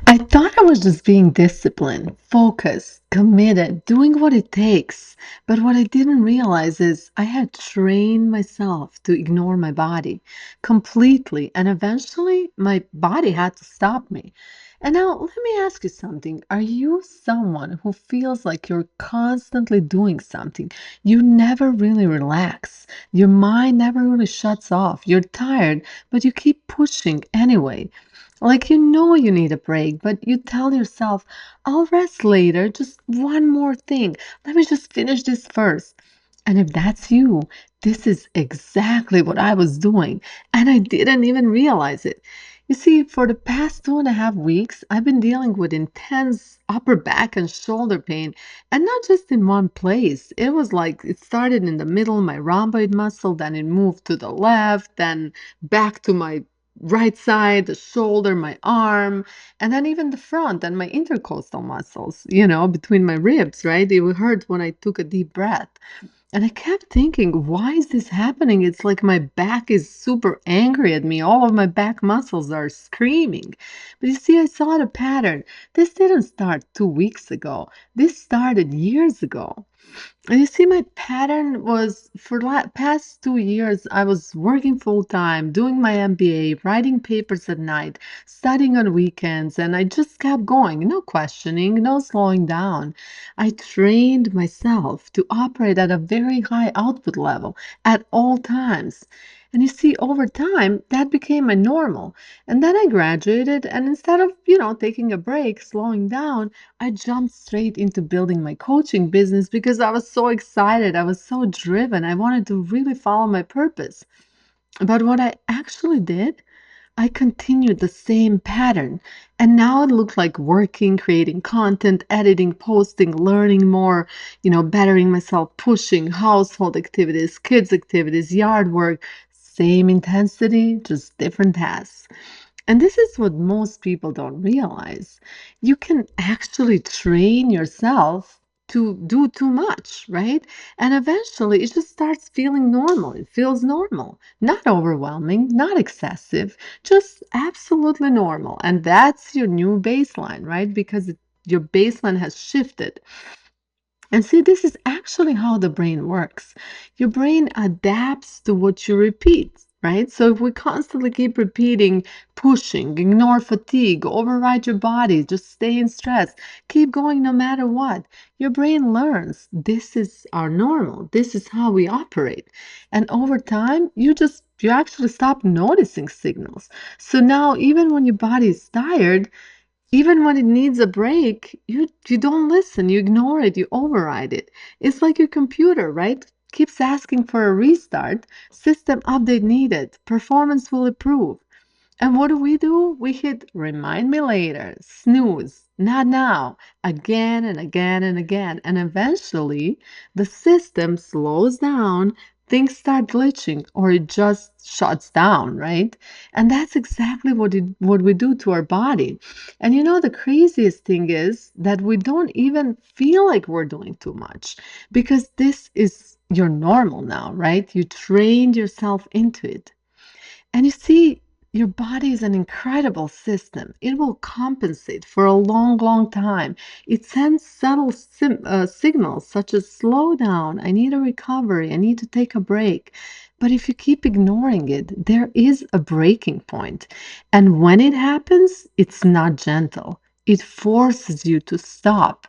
I thought I was just being disciplined, focused, committed, doing what it takes. But what I didn't realize is I had trained myself to ignore my body completely, and eventually my body had to stop me. And now let me ask you something. Are you someone who feels like you're constantly doing something? You never really relax. Your mind never really shuts off. You're tired, but you keep pushing anyway. Like you know you need a break, but you tell yourself, I'll rest later, just one more thing. Let me just finish this first. And if that's you, this is exactly what I was doing, and I didn't even realize it. You see, for the past 2.5 weeks, I've been dealing with intense upper back and shoulder pain, and not just in one place. It was like it started in the middle, my rhomboid muscle, then it moved to the left, then back to my right side, the shoulder, my arm, and then even the front and my intercostal muscles, between my ribs, right? It would hurt when I took a deep breath. And I kept thinking, why is this happening? It's like my back is super angry at me. All of my back muscles are screaming. But you see, I saw the pattern. This didn't start 2 weeks ago. This started years ago. And you see, my pattern was for the past 2 years, I was working full time, doing my MBA, writing papers at night, studying on weekends, and I just kept going, no questioning, no slowing down. I trained myself to operate at a very high output level at all times. And you see, over time, that became my normal. And then I graduated, and instead of, taking a break, slowing down, I jumped straight into building my coaching business because I was so excited. I was so driven. I wanted to really follow my purpose. But what I actually did, I continued the same pattern. And now it looked like working, creating content, editing, posting, learning more, bettering myself, pushing household activities, kids' activities, yard work. Same intensity, just different tasks. And this is what most people don't realize. You can actually train yourself to do too much, right? And eventually it just starts feeling normal. It feels normal, not overwhelming, not excessive, just absolutely normal. And that's your new baseline, right? Because your baseline has shifted. And see, this is actually how the brain works. Your brain adapts to what you repeat, right? So if we constantly keep repeating, pushing, ignore fatigue, override your body, just stay in stress, keep going no matter what, your brain learns this is our normal. This is how we operate. And over time, you actually stop noticing signals. So now, even when your body is tired, even when it needs a break, you don't listen, you ignore it, you override it. It's like your computer, right? Keeps asking for a restart, system update needed, performance will improve. And what do? We hit remind me later, snooze, not now, again and again and again. And eventually, the system slows down, things start glitching, or it just shuts down, right? And that's exactly what we do to our body. And the craziest thing is that we don't even feel like we're doing too much because this is your normal now, right? You trained yourself into it. And you see, your body is an incredible system. It will compensate for a long, long time. It sends subtle signals such as slow down, I need a recovery, I need to take a break. But if you keep ignoring it, there is a breaking point. And when it happens, it's not gentle. It forces you to stop.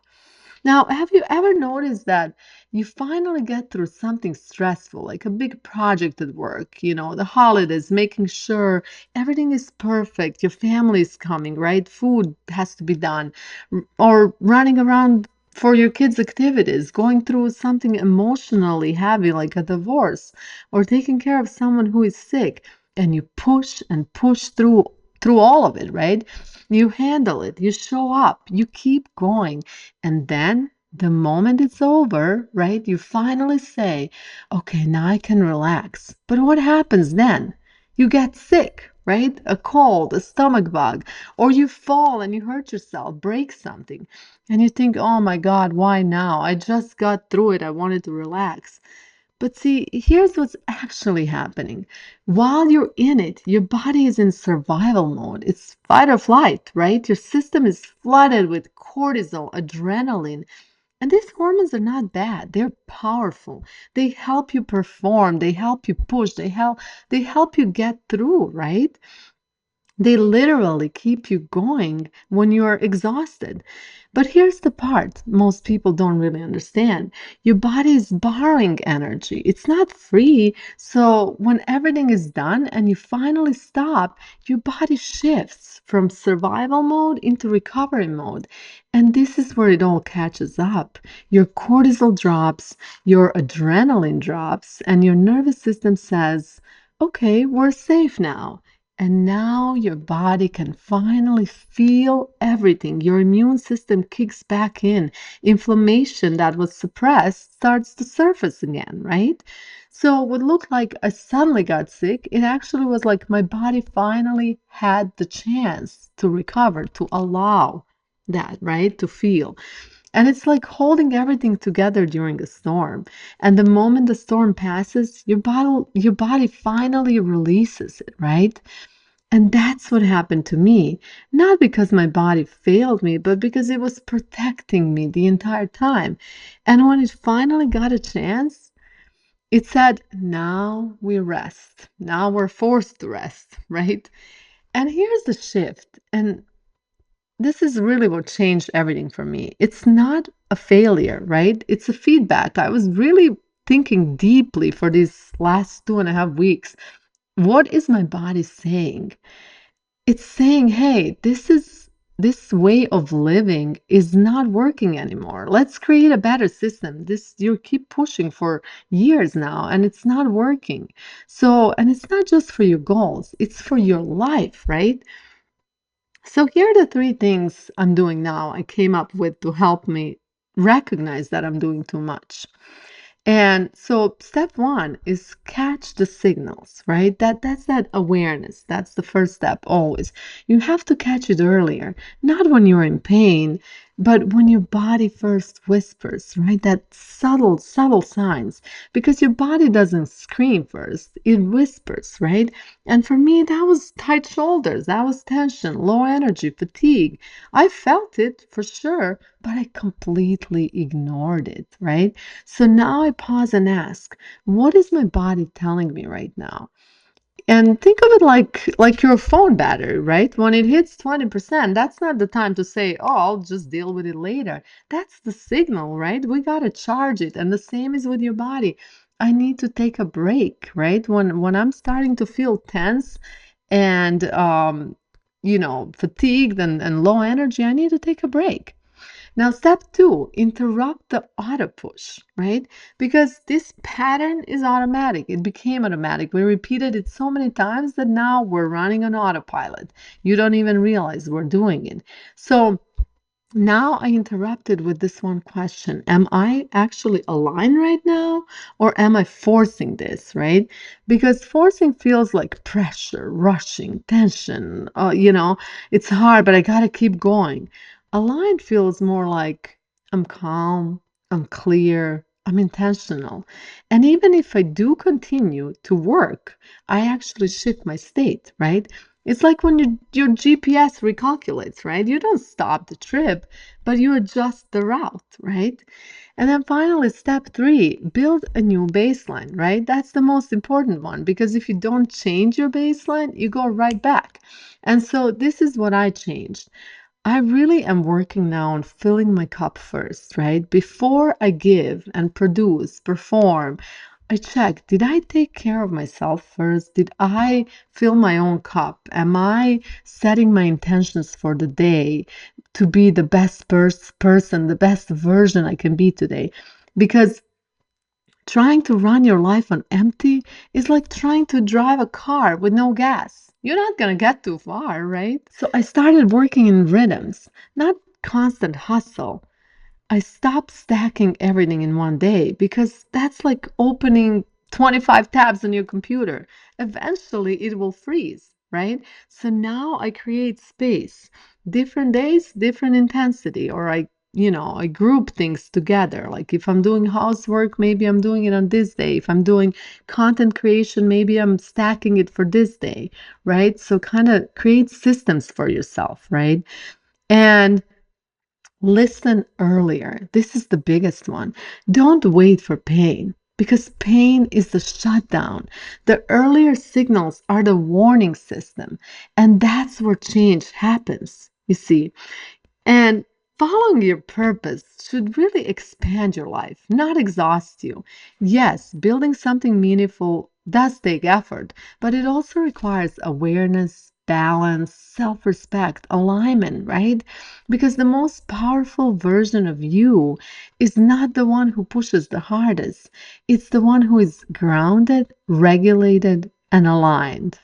Now, have you ever noticed that you finally get through something stressful, like a big project at work, the holidays, making sure everything is perfect, your family is coming, right? Food has to be done, or running around for your kids' activities, going through something emotionally heavy like a divorce, or taking care of someone who is sick, and you push and push through all of it, right? You handle it, you show up, you keep going. And then the moment it's over, right, you finally say, okay, now I can relax. But what happens then? You get sick, right? A cold, a stomach bug, or you fall and you hurt yourself, break something. And you think, oh my God, why now? I just got through it. I wanted to relax. But see, here's what's actually happening. While you're in it, your body is in survival mode. It's fight or flight, right? Your system is flooded with cortisol, adrenaline. And these hormones are not bad. They're powerful. They help you perform, they help you push, they help you get through, right? They literally keep you going when you're exhausted. But here's the part most people don't really understand. Your body is borrowing energy. It's not free. So when everything is done and you finally stop, your body shifts from survival mode into recovery mode. And this is where it all catches up. Your cortisol drops, your adrenaline drops, and your nervous system says, okay, we're safe now. And now your body can finally feel everything. Your immune system kicks back in. Inflammation that was suppressed starts to surface again, right? So what looked like I suddenly got sick, it actually was like my body finally had the chance to recover, to allow that, right? To feel. And it's like holding everything together during a storm. And the moment the storm passes, your body finally releases it, right? And that's what happened to me. Not because my body failed me, but because it was protecting me the entire time. And when it finally got a chance, it said, now we rest. Now we're forced to rest, right? And here's the shift. And this is really what changed everything for me. It's not a failure, right? It's a feedback. I was really thinking deeply for these last 2.5 weeks. What is my body saying? It's saying, "Hey, this way of living is not working anymore. Let's create a better system. This you keep pushing for years now and it's not working." So, and it's not just for your goals, it's for your life, right? So here are the three things I'm doing now I came up with to help me recognize that I'm doing too much. And so step one is catch the signals, right? That's that awareness. That's the first step always. You have to catch it earlier, not when you're in pain, but when your body first whispers, right? That subtle signs, because your body doesn't scream first, it whispers, right? And for me, that was tight shoulders, that was tension, low energy, fatigue. I felt it for sure, but I completely ignored it, right? So now I pause and ask, what is my body telling me right now? And think of it like your phone battery, right? When it hits 20%, that's not the time to say, "Oh, I'll just deal with it later." That's the signal, right? We got to charge it. And the same is with your body. I need to take a break, right? When I'm starting to feel tense and fatigued and low energy, I need to take a break. Now, step two, interrupt the auto push, right? Because this pattern is automatic. It became automatic. We repeated it so many times that now we're running on autopilot. You don't even realize we're doing it. So, now I interrupted with this one question. Am I actually aligned right now or am I forcing this, right? Because forcing feels like pressure, rushing, tension. It's hard, but I got to keep going. Aligned feels more like I'm calm, I'm clear, I'm intentional. And even if I do continue to work, I actually shift my state, right? It's like when your GPS recalculates, right? You don't stop the trip, but you adjust the route, right? And then finally, step three, build a new baseline, right? That's the most important one because if you don't change your baseline, you go right back. And so this is what I changed. I really am working now on filling my cup first, right? Before I give and produce, perform, I check, did I take care of myself first? Did I fill my own cup? Am I setting my intentions for the day to be the best person, the best version I can be today? Because trying to run your life on empty is like trying to drive a car with no gas. You're not going to get too far, right? So I started working in rhythms, not constant hustle. I stopped stacking everything in one day because that's like opening 25 tabs on your computer. Eventually, it will freeze, right? So now I create space. Different days, different intensity, or I I group things together. Like if I'm doing housework, maybe I'm doing it on this day. If I'm doing content creation, maybe I'm stacking it for this day, right? So kind of create systems for yourself, right? And listen earlier. This is the biggest one. Don't wait for pain because pain is the shutdown. The earlier signals are the warning system, and that's where change happens, you see. And following your purpose should really expand your life, not exhaust you. Yes, building something meaningful does take effort, but it also requires awareness, balance, self respect, alignment, right? Because the most powerful version of you is not the one who pushes the hardest, it's the one who is grounded, regulated, and aligned.